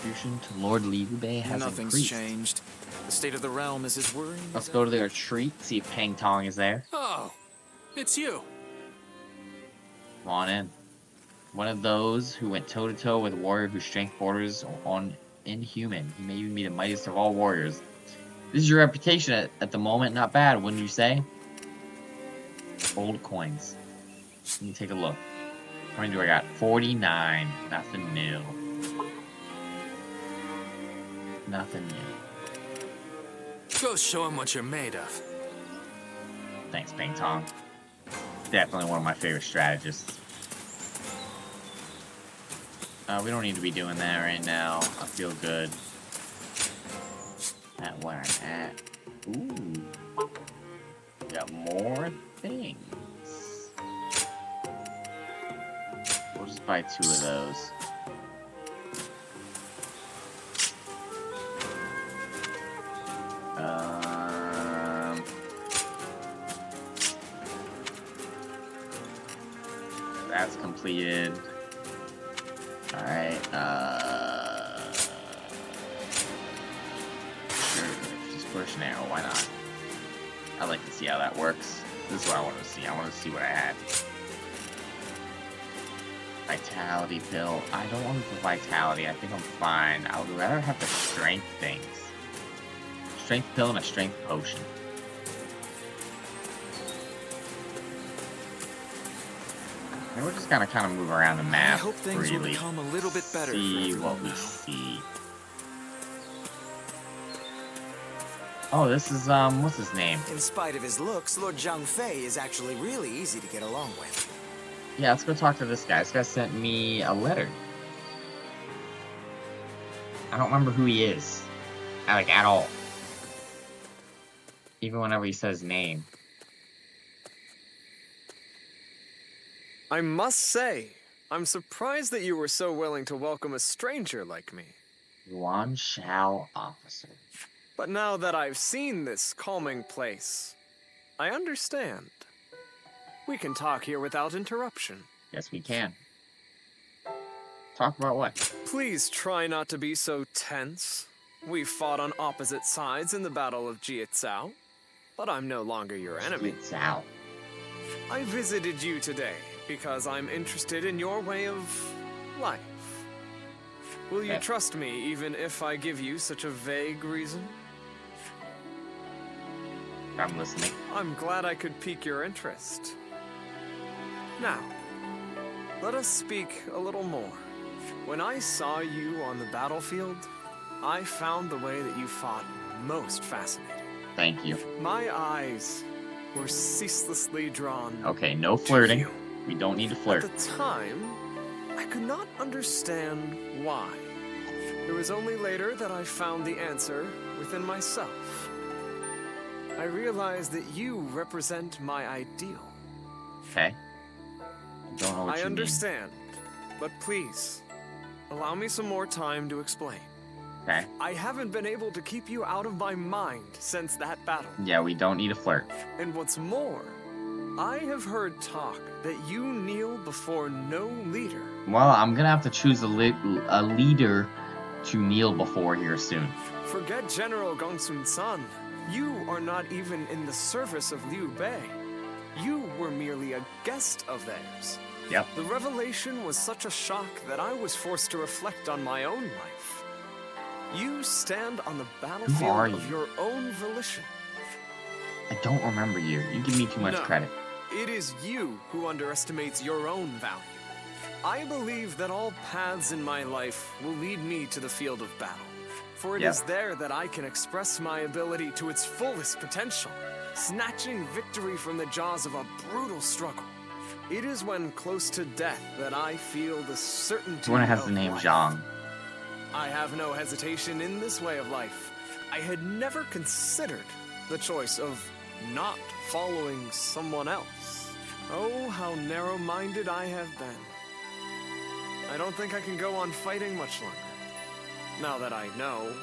contribution to Lord Liu Bei has Nothing's increased. changed. The state of the realm is as worrying. Let's go to the retreat, see if Pang Tong is there. Oh, it's you. Come on in. One of those who went toe-to-toe with a warrior whose strength borders on inhuman. He may even be the mightiest of all warriors. This is your reputation at the moment. Not bad, wouldn't you say? Old coins. Let me take a look. How many do I got? 49. Nothing new. Nothing new. Go show him what you're made of. Thanks, Ping Tong. Definitely one of my favorite strategists. We don't need to be doing that right now. I feel good at where I'm at. Ooh. Got more things. We'll just buy 2 of those. That's completed. Alright, sure, just push an arrow, why not? I'd like to see how that works. This is what I want to see. I want to see what I had. Vitality pill. I don't want the vitality. I think I'm fine. I would rather have the strength things. Strength pill and a strength potion. And we're just gonna kind of move around the map. I hope things will become a little bit better. See what we see. Oh, this is what's his name? In spite of his looks, Lord Zhang Fei is actually really easy to get along with. Yeah, let's go talk to this guy. This guy sent me a letter. I don't remember who he is. Like, at all. Even whenever he says name. I must say, I'm surprised that you were so willing to welcome a stranger like me. Yuan Shao officer. But now that I've seen this calming place, I understand. We can talk here without interruption. Yes, we can. Talk about what? Please try not to be so tense. We fought on opposite sides in the Battle of Jiezhou, but I'm no longer your enemy. Jiezhou. I visited you today because I'm interested in your way of life. Will you trust me even if I give you such a vague reason? I'm listening. I'm glad I could pique your interest. Now, let us speak a little more. When I saw you on the battlefield, I found the way that you fought most fascinating. Thank you. My eyes were ceaselessly drawn. Okay, no flirting. We don't need to flirt. At the time, I could not understand why. It was only later that I found the answer within myself. I realized that you represent my ideal. Okay. I don't know what you I understand, but please, allow me some more time to explain. Okay. I haven't been able to keep you out of my mind since that battle. Yeah, we don't need to flirt. And what's more, I have heard talk that you kneel before no leader. Well, I'm gonna have to choose a leader to kneel before here soon. Forget General Gongsun San. You are not even in the service of Liu Bei. You were merely a guest of theirs. Yep. The revelation was such a shock that I was forced to reflect on my own life. You stand on the battlefield of your own volition. I don't remember you. You give me too much credit. It is you who underestimates your own value. I believe that all paths in my life will lead me to the field of battle. For it is there that I can express my ability to its fullest potential, snatching victory from the jaws of a brutal struggle. It is when close to death that I feel the certainty One has of the name life. Zhang. I have no hesitation in this way of life. I had never considered the choice of not following someone else. Oh, how narrow-minded I have been. I don't think I can go on fighting much longer. Now that I know.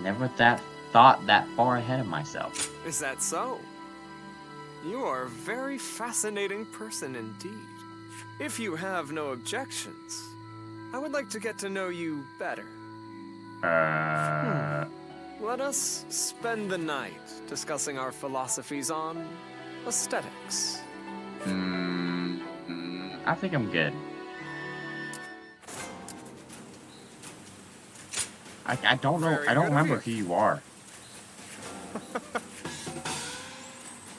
Never thought that far ahead of myself. Is that so? You are a very fascinating person indeed. If you have no objections, I would like to get to know you better. Let us spend the night discussing our philosophies on aesthetics. I think I'm good. I don't know. Very I don't good of remember you. who you are.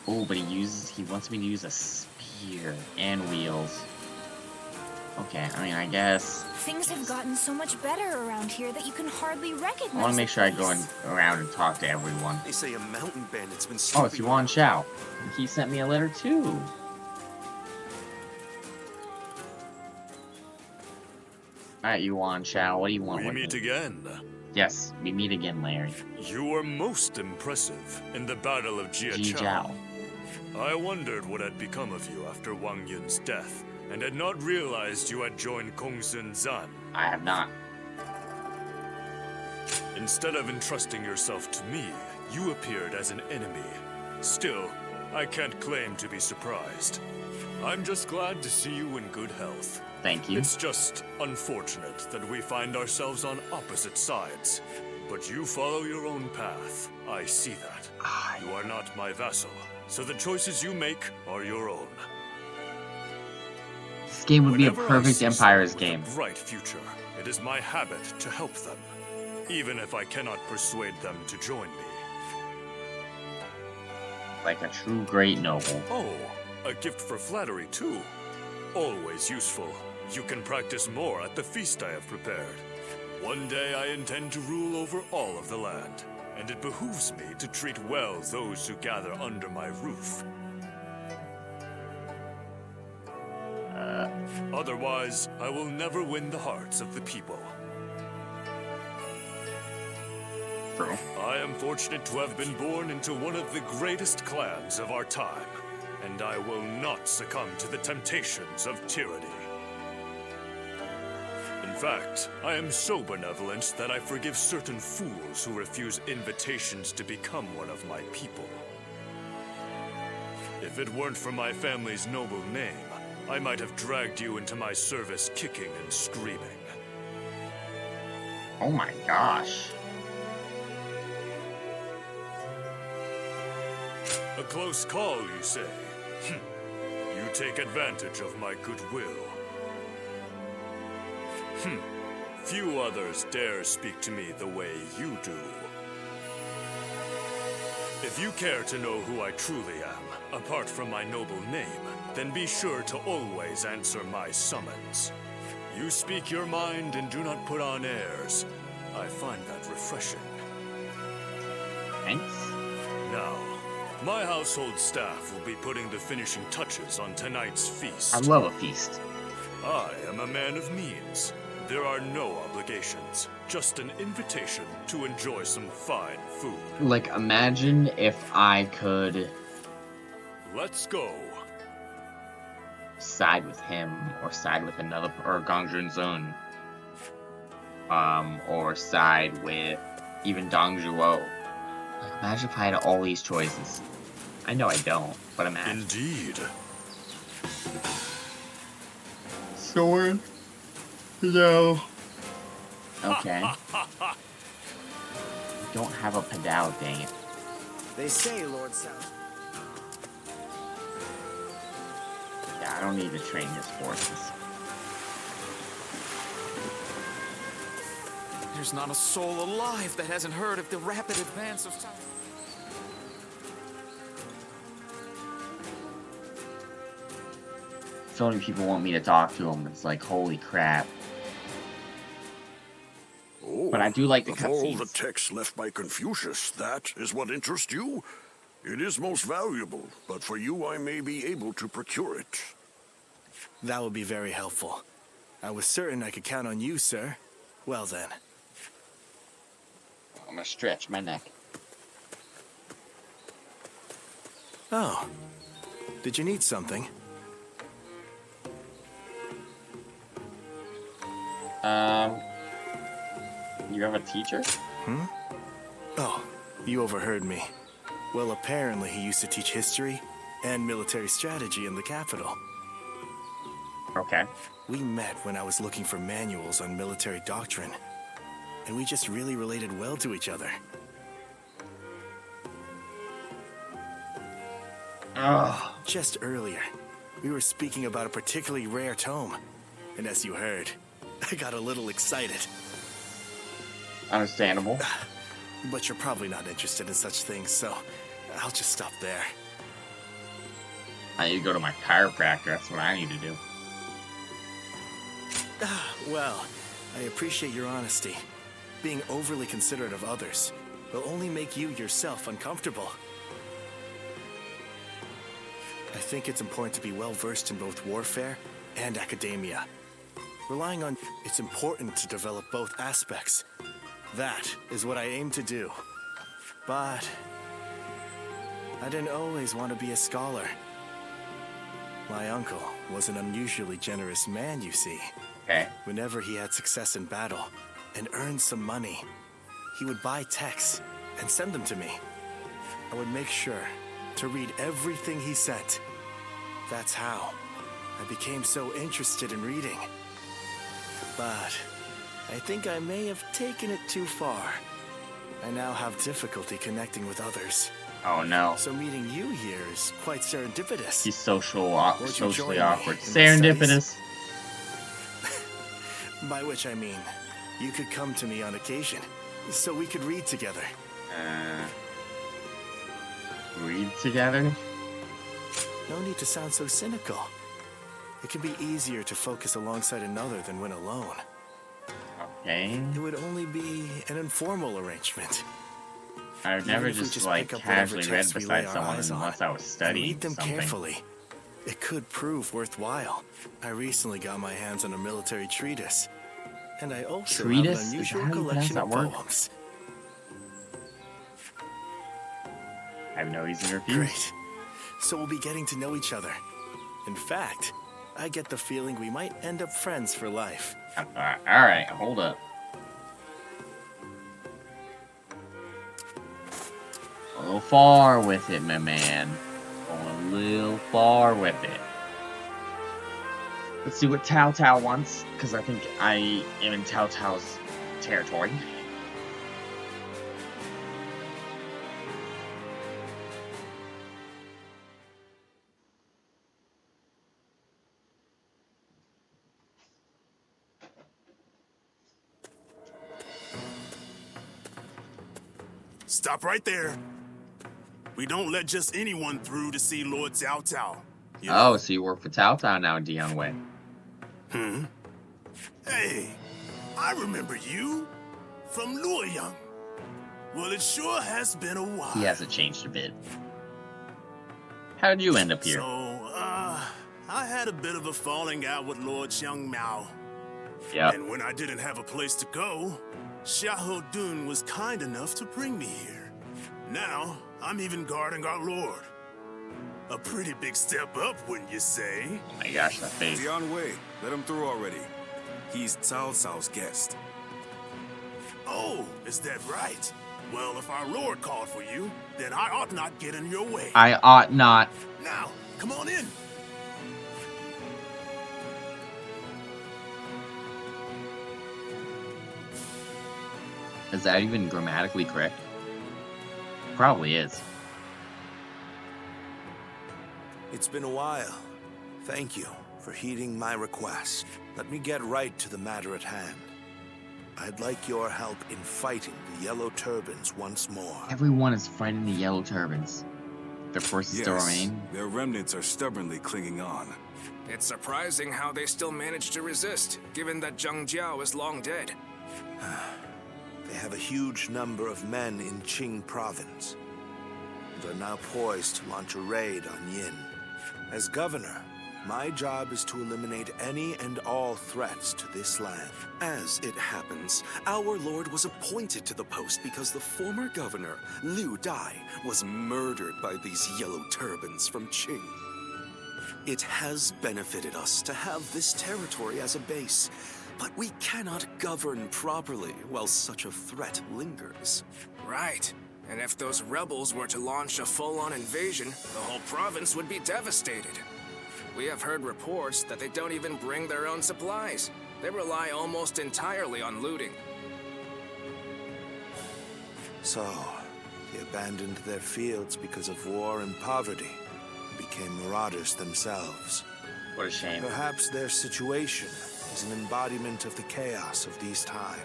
Oh, but he wants me to use a spear and wheels. Okay, I mean, I guess. Things have gotten so much better around here that you can hardly recognize. I want to make the sure I go place. around and talk to everyone. They say a mountain bandit's been Oh, it's snooping Yuan around. Shao. He sent me a letter too. Alright, Yuan Shao, what do you want We with meet me? again. Yes, we meet again, Larry. You were most impressive in the Battle of Ji Jiaqiao. Zhao. I wondered what had become of you after Wang Yun's death, and had not realized you had joined Kongsun Zan. I have not. Instead of entrusting yourself to me, you appeared as an enemy. Still, I can't claim to be surprised. I'm just glad to see you in good health. Thank you. It's just unfortunate that we find ourselves on opposite sides. But you follow your own path. I see that. You are not my vassal, so the choices you make are your own. This game would be a Whenever I perfect see Empires someone game. with a bright future, it is my habit to help them, even if I cannot persuade them to join me. Like a true great noble. Oh, a gift for flattery too. Always useful. You can practice more at the feast I have prepared. One day I intend to rule over all of the land, and it behooves me to treat well those who gather under my roof. Otherwise, I will never win the hearts of the people. True. I am fortunate to have been born into one of the greatest clans of our time, and I will not succumb to the temptations of tyranny. In fact, I am so benevolent that I forgive certain fools who refuse invitations to become one of my people. If it weren't for my family's noble name, I might have dragged you into my service kicking and screaming. Oh my gosh. A close call, you say? You take advantage of my goodwill. Few others dare speak to me the way you do. If you care to know who I truly am, apart from my noble name, then be sure to always answer my summons. You speak your mind and do not put on airs. I find that refreshing. Thanks. Now, my household staff will be putting the finishing touches on tonight's feast. I love a feast. I am a man of means. There are no obligations, just an invitation to enjoy some fine food. Like, imagine if I could Let's go. side with him, or side with another, or Gong Junzun. Or side with even Dong Zhuo. Like, imagine if I had all these choices. I know I don't, but imagine. Indeed. Sword. No. Okay. I don't have a pedal, dang it. They say, Lord South. Yeah, I don't need to train his forces. There's not a soul alive that hasn't heard of the rapid advance of science. So many people want me to talk to him. It's like, holy crap. Oh, But I do like the of all the cutscenes. texts left by Confucius, that is what interests you? It is most valuable, but for you I may be able to procure it. That would be very helpful. I was certain I could count on you, sir. Well then. I'm gonna stretch my neck. Oh. Did you need something? You have a teacher? Oh, you overheard me. Well, apparently he used to teach history and military strategy in the capital. Okay. We met when I was looking for manuals on military doctrine, and we just really related well to each other. Ugh. Just earlier, we were speaking about a particularly rare tome, and as you heard, I got a little excited. Understandable. But you're probably not interested in such things, so I'll just stop there. I need to go to my chiropractor. That's what I need to do. Well, I appreciate your honesty. Being overly considerate of others will only make you yourself uncomfortable. I think it's important to be well versed in both warfare and academia. Relying on it's important to develop both aspects. That is what I aim to do. But I didn't always want to be a scholar. My uncle was an unusually generous man, you see. Okay. Whenever he had success in battle and earned some money, he would buy texts and send them to me. I would make sure to read everything he sent. That's how I became so interested in reading. But I think I may have taken it too far. I now have difficulty connecting with others. Oh no. So meeting you here is quite serendipitous. He's socially join me awkward. in my Serendipitous. By which I mean, you could come to me on occasion, so we could read together. Read together? No need to sound so cynical. It can be easier to focus alongside another than when alone. Okay. It would only be an informal arrangement. I've never Even if we just just like pick up whatever casually read texts we lay beside our someone eyes on unless I was and studying read them something. carefully. It could prove worthwhile. I recently got my hands on a military treatise, and I also Treatise? have Is an that unusual how you pronounce collection that of word? poems. I have no reason to refuse. Great. So we'll be getting to know each other. In fact, I get the feeling we might end up friends for life. Alright, hold up. A little far with it, my man. Going a little far with it. Let's see what Tao Tao wants, because I think I am in Tao Tao's territory. Stop right there. We don't let just anyone through to see Lord Cao Cao. You know? Oh, so you work for Tao Tao now, Dion Wei. Hey, I remember you from Luoyang. Well, it sure has been a while. He hasn't changed a bit. How did you end up here? So, I had a bit of a falling out with Lord Xiang Mao. Yep. And when I didn't have a place to go, Xiahou Dun was kind enough to bring me here. Now, I'm even guarding our lord. A pretty big step up, wouldn't you say? Oh my gosh, that face. Dion Wei, let him through already. He's Cao Cao's guest. Oh, is that right? Well, if our lord called for you, then I ought not get in your way. I ought not. Now, come on in. Is that even grammatically correct? Probably is. It's been a while. Thank you for heeding my request. Let me get right to the matter at hand. I'd like your help in fighting the Yellow Turbans once more. Everyone is fighting the Yellow Turbans. Their forces still remain. Their remnants are stubbornly clinging on. It's surprising how they still manage to resist, given that Zhang Jiao is long dead. They have a huge number of men in Qing province, and are now poised to launch a raid on Yin. As governor, my job is to eliminate any and all threats to this land. As it happens, our lord was appointed to the post because the former governor, Liu Dai, was murdered by these yellow turbans from Qing. It has benefited us to have this territory as a base, but we cannot govern properly while such a threat lingers. Right. And if those rebels were to launch a full-on invasion, the whole province would be devastated. We have heard reports that they don't even bring their own supplies. They rely almost entirely on looting. So, they abandoned their fields because of war and poverty, and became marauders themselves. What a shame. Perhaps their situation is an embodiment of the chaos of these times.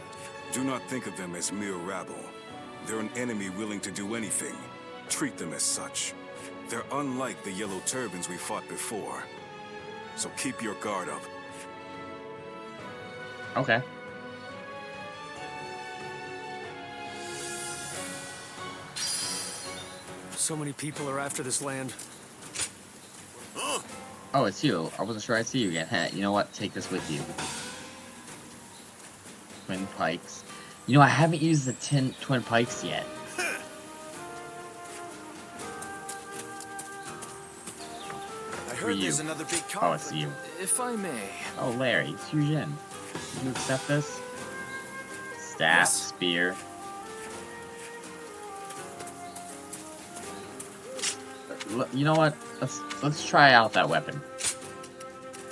Do not think of them as mere rabble. They're an enemy willing to do anything. Treat them as such. They're unlike the yellow turbans we fought before. So keep your guard up. Okay. So many people are after this land. Oh, it's you. I wasn't sure I'd see you again. Heh, you know what? Take this with you. Twin pikes. You know, I haven't used the twin pikes yet. I heard there's another big conflict. Oh, it's you. If I may. Oh, Larry, it's Yujin. Can you accept this? Staff, Yes. spear. You know what? Let's try out that weapon.